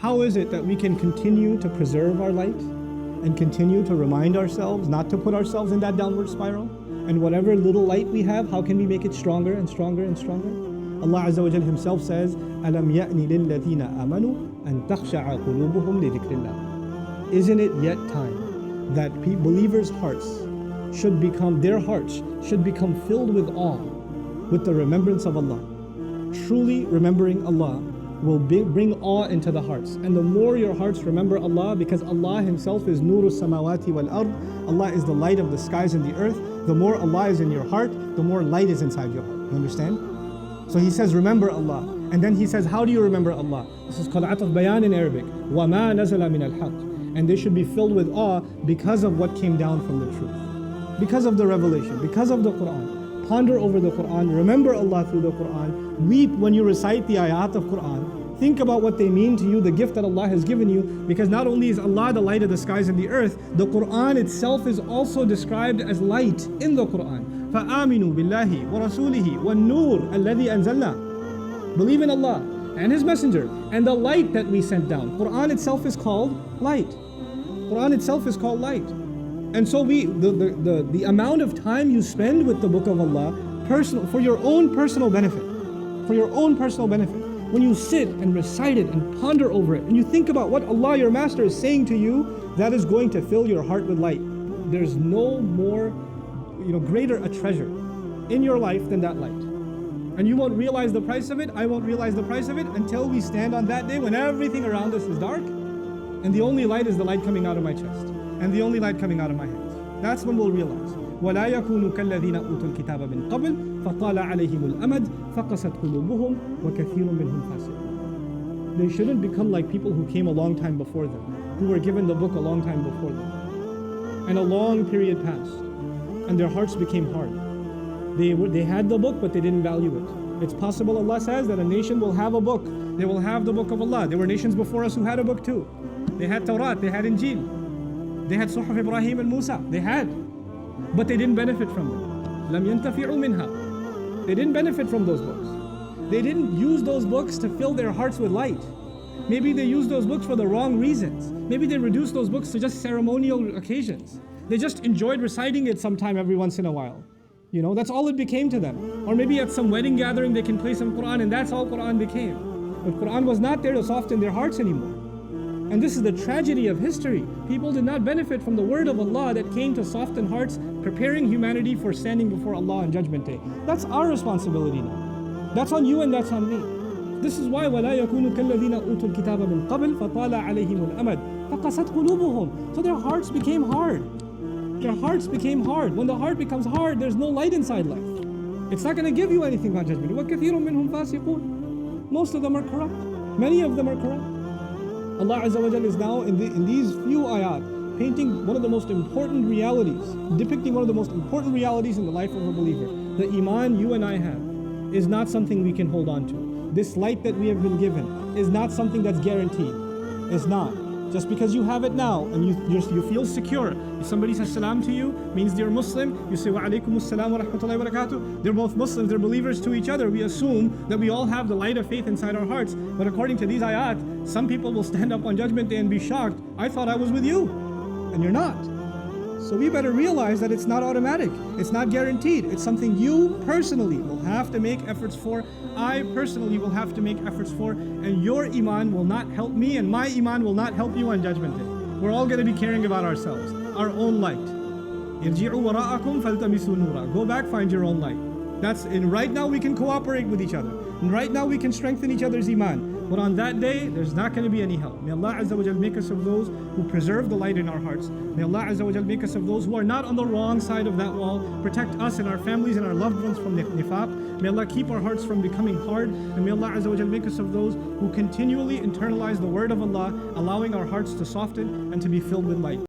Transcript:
How is it that we can continue to preserve our light and continue to remind ourselves not to put ourselves in that downward spiral? And whatever little light we have, how can we make it stronger and stronger and stronger? Allah Azza wa Jal Himself says, أَلَمْ يَأْنِ لِلَّذِينَ آمَنُوا أَن تَخْشَعَ قُلُوبُهُمْ لِذِكْرِ اللَّهِ. Isn't it yet time that believers' hearts should become, their hearts should become filled with awe, with the remembrance of Allah? Truly remembering Allah will bring awe into the hearts. And the more your hearts remember Allah, because Allah Himself is Nuru Samawati wal Ard, Allah is the light of the skies and the earth, the more Allah is in your heart, the more light is inside your heart. You understand? So He says, remember Allah. And then He says, how do you remember Allah? This is called Ataf Bayan in Arabic. وَمَا نَزَلَ مِنَ الْحَقِّ. And they should be filled with awe because of what came down from the truth. Because of the revelation, because of the Quran. Ponder over the Quran, remember Allah through the Quran. Weep when you recite the ayat of Quran. Think about what they mean to you, the gift that Allah has given you, because not only is Allah the light of the skies and the earth, the Quran itself is also described as light in the Quran. فَآمِنُوا بِاللَّهِ وَرَسُولِهِ وَالنُّورِ الَّذِي أَنزَلْنَا. Believe in Allah and His Messenger and the light that we sent down. Quran itself is called light. Quran itself is called light. And so the amount of time you spend with the Book of Allah, for your own personal benefit, when you sit and recite it and ponder over it, and you think about what Allah, your Master, is saying to you, that is going to fill your heart with light. There's no more, greater a treasure in your life than that light. And you won't realize the price of it, I won't realize the price of it, until we stand on that day when everything around us is dark, and the only light is the light coming out of my chest, and the only light coming out of my hands. That's when we'll realize. وَلَا يَكُونُوا كَالَّذِينَ أُوتُوا الْكِتَابَ مِنْ قَبْلِ فَطَالَ عَلَيْهِمُ الْأَمَدُ فَقَسَتْ قُلُوبُهُمْ وَكَثِيرٌ مِّنْهُمْ فَاسِقُونَ. They shouldn't become like people who came a long time before them, who were given the book a long time before them. And a long period passed, and their hearts became hard. They had the book, but they didn't value it. It's possible, Allah says, that a nation will have a book. They will have the book of Allah. There were nations before us who had a book too. They had Tawrat, they had Injil, they had Suhuf Ibrahim and Musa. They had, but they didn't benefit from them. لَمْ يَنْتَفِعُوا مِنْهَا. They didn't benefit from those books. They didn't use those books to fill their hearts with light. Maybe they used those books for the wrong reasons. Maybe they reduced those books to just ceremonial occasions. They just enjoyed reciting it sometime every once in a while. That's all it became to them. Or maybe at some wedding gathering they can play some Quran, and that's all Quran became. But Quran was not there to soften their hearts anymore. And this is the tragedy of history. People did not benefit from the word of Allah that came to soften hearts, preparing humanity for standing before Allah on Judgment Day. That's our responsibility now. That's on you and that's on me. This is why وَلَا يَكُونُوا كَالَّذِينَ أُوتُوا الْكِتَابَ مِنْ قَبْلِ فَطَالَ عَلَيْهِمُ الْأَمَدُ فَقَسَتْ قُلُوبُهُمْ. So their hearts became hard. Their hearts became hard. When the heart becomes hard, there's no light inside life. It's not going to give you anything on Judgment Day. وَكَثِيرٌ مِّنْهُمْ فَاسِقُونَ. Most of them are corrupt. Many of them are corrupt. Allah Azza wa Jal is now in these few ayat painting one of the most important realities, depicting one of the most important realities in the life of a believer. The iman you and I have is not something we can hold on to. This light that we have been given is not something that's guaranteed. It's not. Just because you have it now and you feel secure, if somebody says salam to you, means they're Muslim, you say wa alaykum assalam wa rahmatullahi wa barakatuh. They're both Muslims, they're believers to each other. We assume that we all have the light of faith inside our hearts. But according to these ayat, some people will stand up on Judgment Day and be shocked. I thought I was with you, and you're not. So we better realize that it's not automatic. It's not guaranteed. It's something you personally will have to make efforts for. I personally will have to make efforts for. And your iman will not help me, and my iman will not help you on Judgment Day. We're all going to be caring about ourselves, our own light. ارجعوا وراءكم فالتمسوا نورا. Go back, find your own light. And right now we can cooperate with each other. And right now we can strengthen each other's iman. But on that day, there's not going to be any help. May Allah Azza wa Jal make us of those who preserve the light in our hearts. May Allah Azza wa Jal make us of those who are not on the wrong side of that wall. Protect us and our families and our loved ones from nifaq. May Allah keep our hearts from becoming hard. And may Allah Azza wa Jal make us of those who continually internalize the word of Allah, allowing our hearts to soften and to be filled with light.